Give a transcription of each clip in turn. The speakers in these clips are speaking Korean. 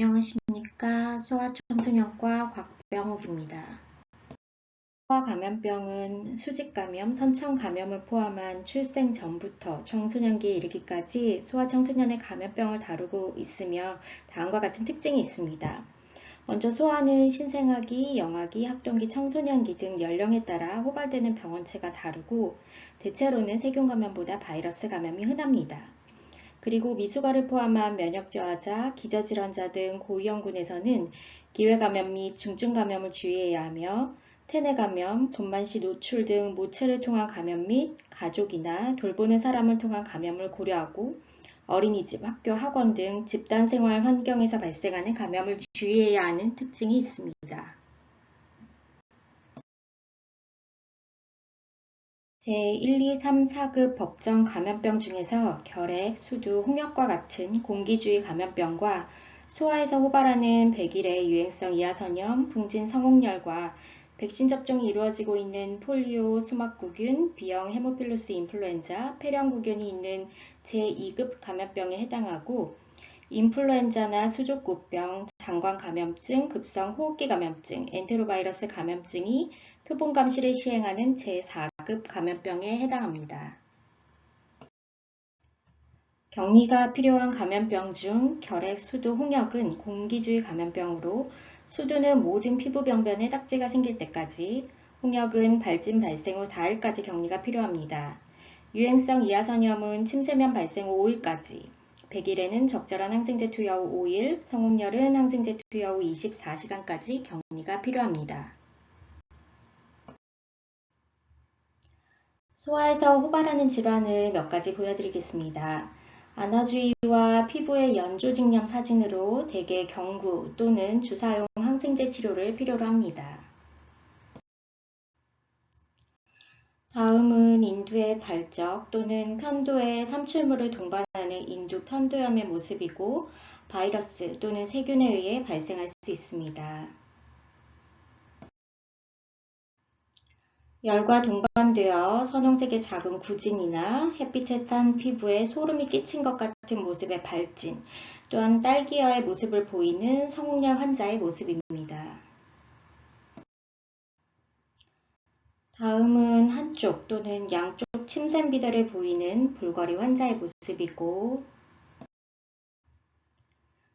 안녕하십니까. 소아청소년과 곽병옥입니다. 소아감염병은 수직감염, 선천감염을 포함한 출생 전부터 청소년기에 이르기까지 소아청소년의 감염병을 다루고 있으며 다음과 같은 특징이 있습니다. 먼저 소아는 신생아기, 영아기, 학童기, 청소년기 등 연령에 따라 호발되는 병원체가 다르고 대체로는 세균감염보다 바이러스 감염이 흔합니다. 그리고 미숙아를 포함한 면역저하자, 기저질환자 등 고위험군에서는 기회감염 및 중증감염을 주의해야 하며 태내감염, 분만시 노출 등 모체를 통한 감염 및 가족이나 돌보는 사람을 통한 감염을 고려하고 어린이집, 학교, 학원 등 집단생활 환경에서 발생하는 감염을 주의해야 하는 특징이 있습니다. 제1, 2, 3, 4급 법정 감염병 중에서 결핵, 수두, 홍역과 같은 공기주의 감염병과 소아에서 호발하는 백일의 유행성 이하선염, 풍진 성홍열과 백신 접종이 이루어지고 있는 폴리오, 수막구균, B형 헤모필루스 인플루엔자, 폐렴구균이 있는 제2급 감염병에 해당하고 인플루엔자나 수족구병, 장관감염증, 급성 호흡기 감염증, 엔테로바이러스 감염증이 표본감시를 시행하는 제4급 감염병에 해당합니다. 격리가 필요한 감염병 중 결핵, 수두, 홍역은 공기주의 감염병으로 수두는 모든 피부병변에 딱지가 생길 때까지, 홍역은 발진 발생 후 4일까지 격리가 필요합니다. 유행성 이하선염은 침쇄면 발생 후 5일까지, 백일에는 적절한 항생제 투여 후 5일, 성홍열은 항생제 투여 후 24시간까지 격리가 필요합니다. 소아에서 호발하는 질환을 몇 가지 보여드리겠습니다. 안화주의와 피부의 연조직염 사진으로 대개 경구 또는 주사용 항생제 치료를 필요로 합니다. 다음은 인두의 발적 또는 편도에 삼출물을 동반하는 인두 편도염의 모습이고 바이러스 또는 세균에 의해 발생할 수 있습니다. 열과 동반되어 선홍색의 작은 구진이나 햇빛에 탄 피부에 소름이 끼친 것 같은 모습의 발진, 또한 딸기여의 모습을 보이는 성홍열 환자의 모습입니다. 다음은 한쪽 또는 양쪽 침샘 비대를 보이는 볼거리 환자의 모습이고,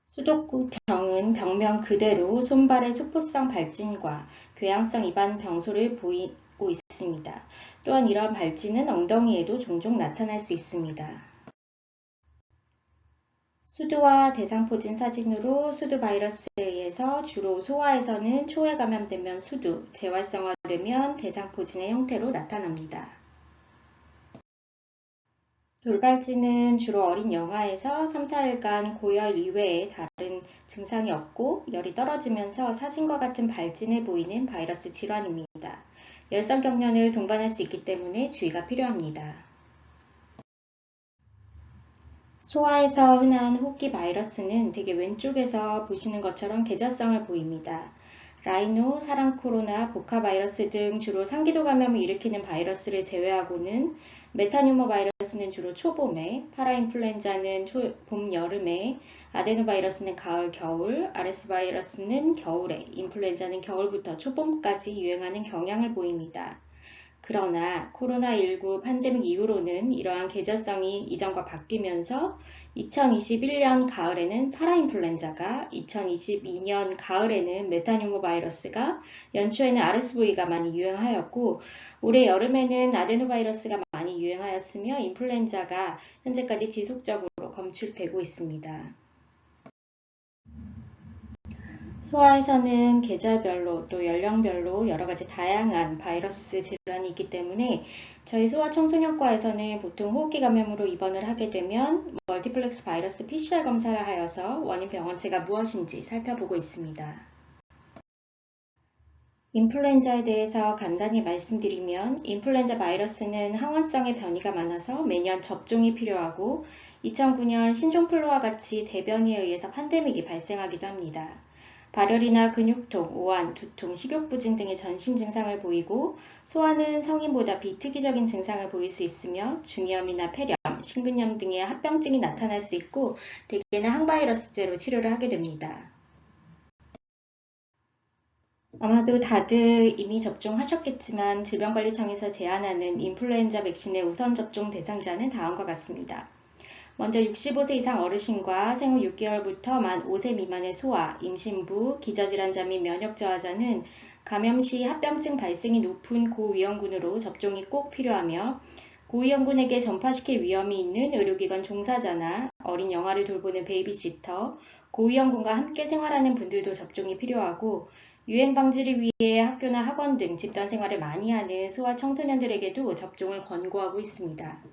수족구병은 병명 그대로 손발의 수포성 발진과 궤양성 입안 병소를 보이고 있습니다. 또한 이러한 발진은 엉덩이에도 종종 나타날 수 있습니다. 수두와 대상포진 사진으로 수두 바이러스에 의해서 주로 소아에서는 초에 감염되면 수두, 재활성화되면 대상포진의 형태로 나타납니다. 돌발진은 주로 어린 영아에서 3, 4일간 고열 이외에 다른 증상이 없고 열이 떨어지면서 사진과 같은 발진을 보이는 바이러스 질환입니다. 열성 경련을 동반할 수 있기 때문에 주의가 필요합니다. 소아에서 흔한 호흡기 바이러스는 대개 왼쪽에서 보시는 것처럼 계절성을 보입니다. 라이노, 사랑코로나, 보카 바이러스 등 주로 상기도 감염을 일으키는 바이러스를 제외하고는 메타뉴모 바이러스는 주로 초봄에, 파라인플루엔자는 봄, 여름에, 아데노바이러스는 가을, 겨울, RS 바이러스는 겨울에, 인플루엔자는 겨울부터 초봄까지 유행하는 경향을 보입니다. 그러나 코로나19 팬데믹 이후로는 이러한 계절성이 이전과 바뀌면서 2021년 가을에는 파라인플루엔자가, 2022년 가을에는 메타뉴모 바이러스가, 연초에는 RSV가 많이 유행하였고 올해 여름에는 아데노바이러스가 많이 유행하였으며 인플루엔자가 현재까지 지속적으로 검출되고 있습니다. 소아에서는 계절별로 또 연령별로 여러가지 다양한 바이러스 질환이 있기 때문에 저희 소아청소년과에서는 보통 호흡기 감염으로 입원을 하게 되면 멀티플렉스 바이러스 PCR 검사를 하여서 원인 병원체가 무엇인지 살펴보고 있습니다. 인플루엔자에 대해서 간단히 말씀드리면 인플루엔자 바이러스는 항원성의 변이가 많아서 매년 접종이 필요하고 2009년 신종플루와 같이 대변이에 의해서 팬데믹이 발생하기도 합니다. 발열이나 근육통, 오한, 두통, 식욕부진 등의 전신 증상을 보이고 소아는 성인보다 비특이적인 증상을 보일 수 있으며 중이염이나 폐렴, 심근염 등의 합병증이 나타날 수 있고 대개는 항바이러스제로 치료를 하게 됩니다. 아마도 다들 이미 접종하셨겠지만 질병관리청에서 제안하는 인플루엔자 백신의 우선 접종 대상자는 다음과 같습니다. 먼저 65세 이상 어르신과 생후 6개월부터 만 5세 미만의 소아, 임신부, 기저질환자 및 면역저하자는 감염 시 합병증 발생이 높은 고위험군으로 접종이 꼭 필요하며 고위험군에게 전파시킬 위험이 있는 의료기관 종사자나 어린 영아를 돌보는 베이비시터, 고위험군과 함께 생활하는 분들도 접종이 필요하고 유행 방지를 위해 학교나 학원 등 집단 생활을 많이 하는 소아 청소년들에게도 접종을 권고하고 있습니다.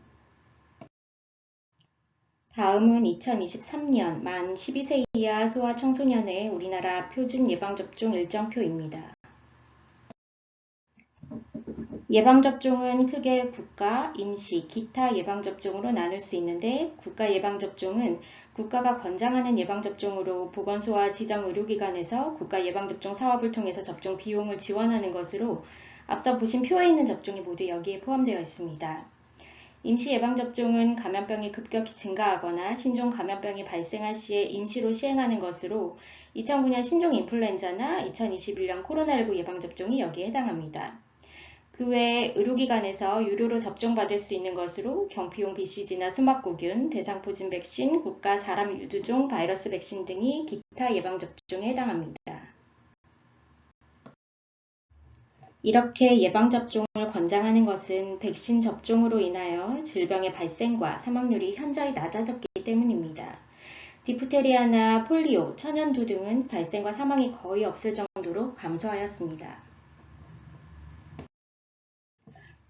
다음은 2023년 만 12세 이하 소아 청소년의 우리나라 표준 예방접종 일정표입니다. 예방접종은 크게 국가, 임시, 기타 예방접종으로 나눌 수 있는데 국가 예방접종은 국가가 권장하는 예방접종으로 보건소와 지정의료기관에서 국가 예방접종 사업을 통해서 접종 비용을 지원하는 것으로 앞서 보신 표에 있는 접종이 모두 여기에 포함되어 있습니다. 임시 예방접종은 감염병이 급격히 증가하거나 신종 감염병이 발생할 시에 임시로 시행하는 것으로 2009년 신종 인플루엔자나 2021년 코로나19 예방접종이 여기에 해당합니다. 그 외에 의료기관에서 유료로 접종받을 수 있는 것으로 경피용 BCG나 수막구균, 대상포진 백신, 국가 사람 유두종 바이러스 백신 등이 기타 예방접종에 해당합니다. 이렇게 예방접종을 권장하는 것은 백신 접종으로 인하여 질병의 발생과 사망률이 현저히 낮아졌기 때문입니다. 디프테리아나 폴리오, 천연두 등은 발생과 사망이 거의 없을 정도로 감소하였습니다.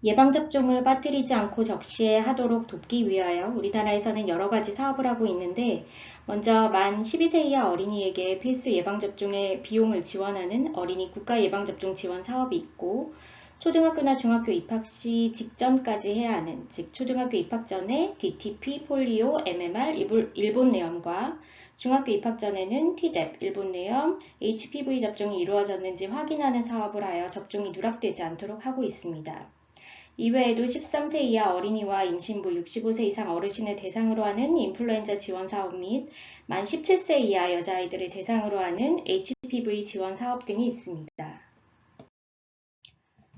예방접종을 빠뜨리지 않고 적시하도록 돕기 위하여 우리나라에서는 여러 가지 사업을 하고 있는데 먼저 만 12세 이하 어린이에게 필수 예방접종의 비용을 지원하는 어린이 국가예방접종 지원 사업이 있고 초등학교나 중학교 입학 시 직전까지 해야 하는 즉 초등학교 입학 전에 DTP, 폴리오, MMR, 일본 뇌염과 중학교 입학 전에는 Tdep, 일본 뇌염, HPV 접종이 이루어졌는지 확인하는 사업을 하여 접종이 누락되지 않도록 하고 있습니다. 이외에도 13세 이하 어린이와 임신부 65세 이상 어르신을 대상으로 하는 인플루엔자 지원 사업 및 만 17세 이하 여자아이들을 대상으로 하는 HPV 지원 사업 등이 있습니다.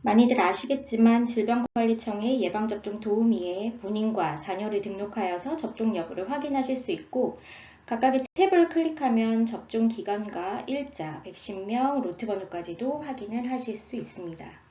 많이들 아시겠지만 질병관리청의 예방접종 도우미에 본인과 자녀를 등록하여서 접종 여부를 확인하실 수 있고 각각의 탭을 클릭하면 접종 기간과 일자, 백신명, 로트 번호까지도 확인을 하실 수 있습니다.